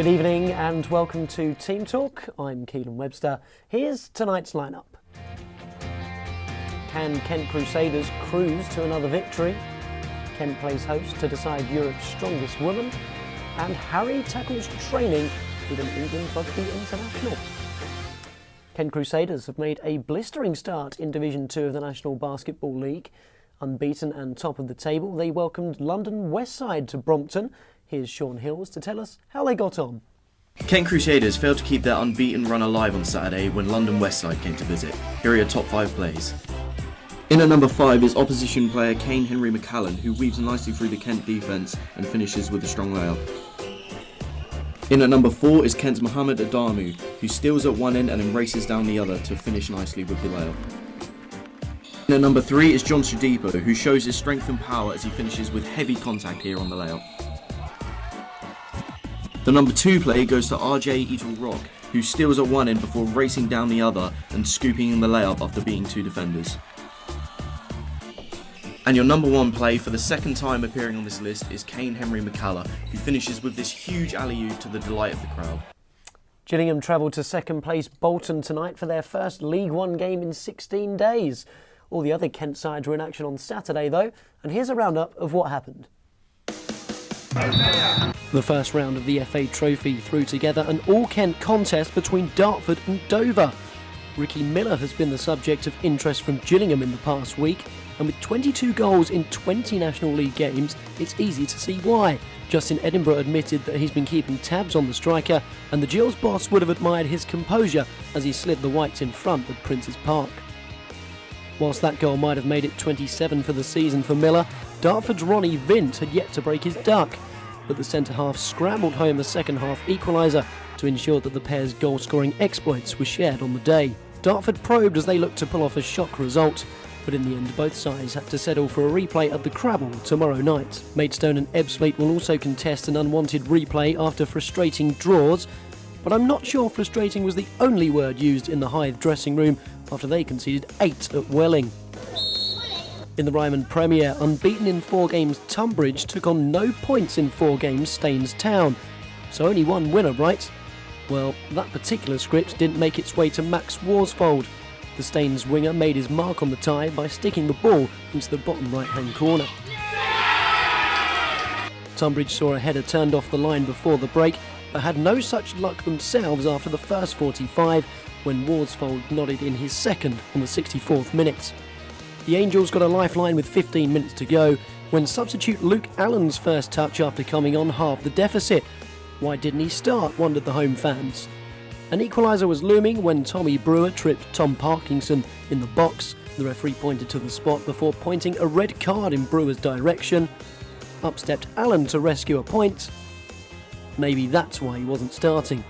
Good evening and welcome to Team Talk. I'm Keelan Webster. Here's tonight's lineup. Can Kent Crusaders cruise to another victory? Kent plays host to decide Europe's strongest woman. And Harry tackles training with an England rugby international. Kent Crusaders have made a blistering start in Division 2 of the National Basketball League. Unbeaten and top of the table, they welcomed London Westside to Brompton. Here's Sean Hills to tell us how they got on. Kent Crusaders failed to keep their unbeaten run alive on Saturday when London Westside came to visit. Here are your top 5 plays. In at number 5 is opposition player Kane Henry McCallan, who weaves nicely through the Kent defence and finishes with a strong layup. In at number 4 is Kent's Mohamed Adamu, who steals at one end and then races down the other to finish nicely with the layup. In at number 3 is John Stradipo, who shows his strength and power as he finishes with heavy contact here on the layup. The number 2 play goes to RJ Eatle-Rock, who steals at one end before racing down the other and scooping in the layup after beating 2 defenders. And your number 1 play for the second time appearing on this list is Kane Henry McCallan, who finishes with this huge alley-oop to the delight of the crowd. Gillingham travelled to second place Bolton tonight for their first League One game in 16 days. All the other Kent sides were in action on Saturday though, and here's a roundup of what happened. The first round of the FA Trophy threw together an all-Kent contest between Dartford and Dover. Ricky Miller has been the subject of interest from Gillingham in the past week, and with 22 goals in 20 National League games, it's easy to see why. Justin Edinburgh admitted that he's been keeping tabs on the striker, and the Gills boss would have admired his composure as he slid the Whites in front at Prince's Park. Whilst that goal might have made it 27 for the season for Miller, Dartford's Ronnie Vint had yet to break his duck, but the centre-half scrambled home the second-half equaliser to ensure that the pair's goal-scoring exploits were shared on the day. Dartford probed as they looked to pull off a shock result, but in the end both sides had to settle for a replay at the Crabble tomorrow night. Maidstone and Ebbsfleet will also contest an unwanted replay after frustrating draws, but I'm not sure frustrating was the only word used in the Hythe dressing room after they conceded 8 at Welling. In the Ryman Premier, unbeaten in 4 games, Tunbridge took on no points in 4 games, Staines Town. So only one winner, right? Well, that particular script didn't make its way to Max Worsfold. The Staines winger made his mark on the tie by sticking the ball into the bottom right-hand corner. Tunbridge saw a header turned off the line before the break, but had no such luck themselves after the first 45, when Worsfold nodded in his second on the 64th minute. The Angels got a lifeline with 15 minutes to go, when substitute Luke Allen's first touch after coming on halved the deficit. Why didn't he start, wondered the home fans. An equaliser was looming when Tommy Brewer tripped Tom Parkinson in the box. The referee pointed to the spot before pointing a red card in Brewer's direction. Up stepped Allen to rescue a point. Maybe that's why he wasn't starting.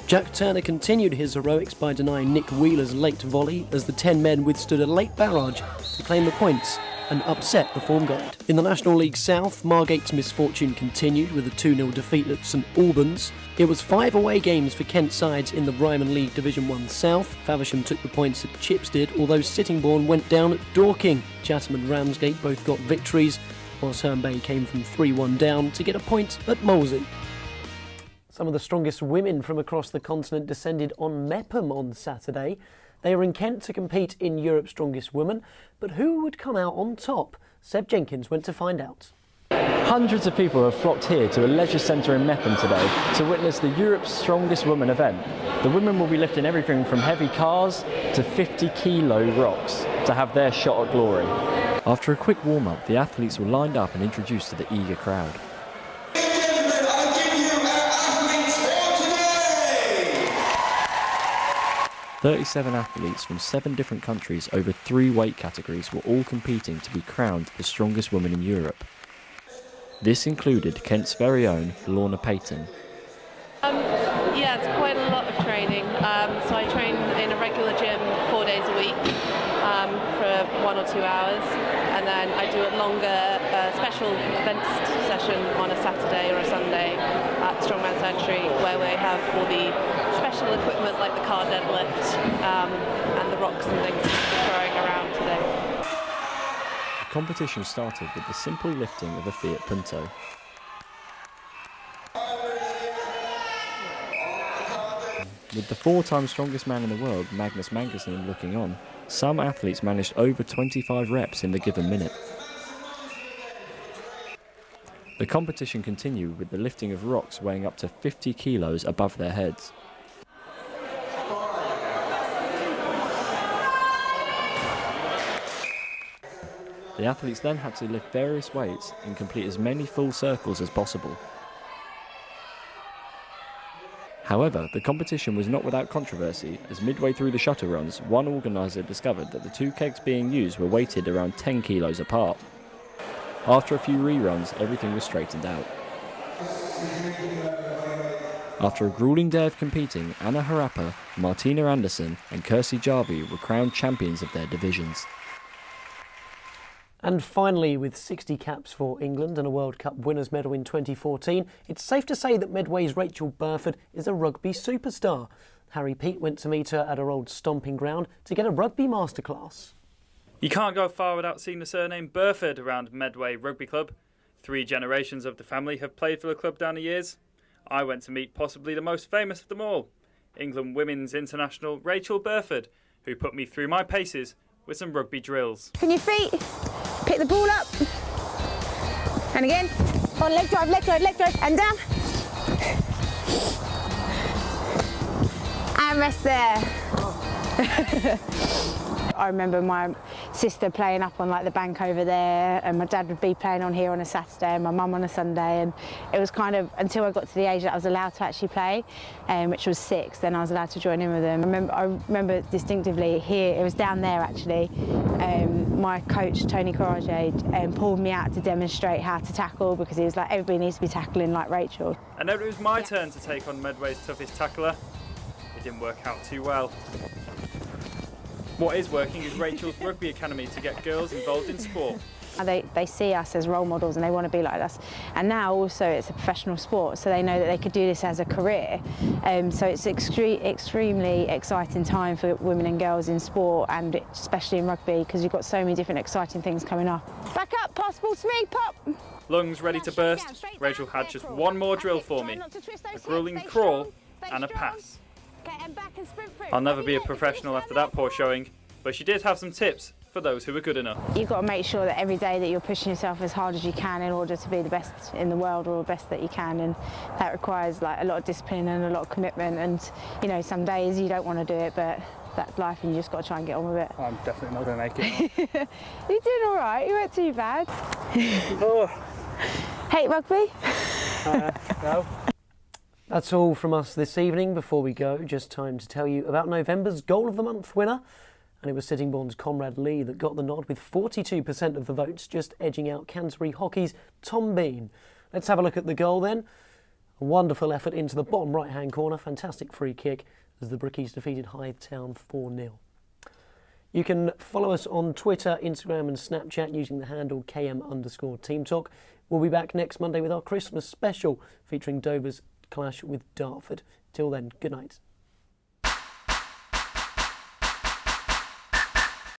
Jack Turner continued his heroics by denying Nick Wheeler's late volley as the 10 men withstood a late barrage to claim the points and upset the form guide. In the National League South, Margate's misfortune continued with a 2-0 defeat at St Albans. It was 5 away games for Kent sides in the Ryman League Division 1 South. Faversham took the points at Chipstead, although Sittingbourne went down at Dorking. Chatham and Ramsgate both got victories, whilst Herne Bay came from 3-1 down to get a point at Molesey. Some of the strongest women from across the continent descended on Mepham on Saturday. They were in Kent to compete in Europe's Strongest Woman, but who would come out on top? Seb Jenkins went to find out. Hundreds of people have flocked here to a leisure centre in Mepham today to witness the Europe's Strongest Woman event. The women will be lifting everything from heavy cars to 50-kilo rocks to have their shot at glory. After a quick warm-up, the athletes were lined up and introduced to the eager crowd. 37 athletes from 7 different countries over 3 weight categories were all competing to be crowned the strongest woman in Europe. This included Kent's very own Lorna Payton. Yeah, it's quite a lot of training. So I train in a regular gym 4 days a week for 1 or 2 hours, and then I do a longer special events session on a Saturday or a Sunday at Strongman Sanctuary, where we have all the special equipment like the car deadlift and the rocks and things we're throwing around today. The competition started with the simple lifting of a Fiat Punto. With the 4-time strongest man in the world, Magnus Magnussen, looking on, some athletes managed over 25 reps in the given minute. The competition continued with the lifting of rocks weighing up to 50 kilos above their heads. The athletes then had to lift various weights and complete as many full circles as possible. However, the competition was not without controversy, as midway through the shuttle runs, one organiser discovered that the two kegs being used were weighted around 10 kilos apart. After a few reruns, everything was straightened out. After a gruelling day of competing, Anna Harappa, Martina Anderson and Kirsty Jarvie were crowned champions of their divisions. And finally, with 60 caps for England and a World Cup winners' medal in 2014, it's safe to say that Medway's Rachael Burford is a rugby superstar. Harry Pete went to meet her at her old stomping ground to get a rugby masterclass. You can't go far without seeing the surname Burford around Medway Rugby Club. 3 generations of the family have played for the club down the years. I went to meet possibly the most famous of them all, England Women's International Rachael Burford, who put me through my paces with some rugby drills. Open your feet, pick the ball up, and again, on leg drive, and down. And rest there. I remember my sister playing up on like the bank over there, and my dad would be playing on here on a Saturday and my mum on a Sunday, and it was kind of until I got to the age that I was allowed to actually play, which was 6, then I was allowed to join in with them. I remember distinctively here, it was down there actually, my coach Tony Courage pulled me out to demonstrate how to tackle, because he was like, everybody needs to be tackling like Rachael. And then it was my turn to take on Medway's toughest tackler. It didn't work out too well. What is working is Rachael's Rugby Academy to get girls involved in sport. They see us as role models and they want to be like us. And now also it's a professional sport, so they know that they could do this as a career. So it's extremely exciting time for women and girls in sport, and especially in rugby, because you've got so many different exciting things coming up. Back up, pass ball to me, pop! Lungs ready to burst, Rachael had just one more drill for me, a gruelling crawl and a pass. I'll never be a professional after that poor showing, but she did have some tips for those who were good enough. You've got to make sure that every day that you're pushing yourself as hard as you can in order to be the best in the world, or the best that you can, and that requires like a lot of discipline and a lot of commitment, and you know, some days you don't want to do it, but that's life and you just got to try and get on with it. I'm definitely not going to make it. You're doing all right, you weren't too bad. Oh. Hate rugby? No. That's all from us this evening. Before we go, just time to tell you about November's Goal of the Month winner. And it was Sittingbourne's Conrad Lee that got the nod, with 42% of the votes, just edging out Canterbury Hockey's Tom Bean. Let's have a look at the goal then. A wonderful effort into the bottom right-hand corner. Fantastic free kick as the Brickies defeated Hythe Town 4-0. You can follow us on Twitter, Instagram and Snapchat using the handle KM_TeamTalk. We'll be back next Monday with our Christmas special featuring Dover's clash with Dartford. Till then, good night.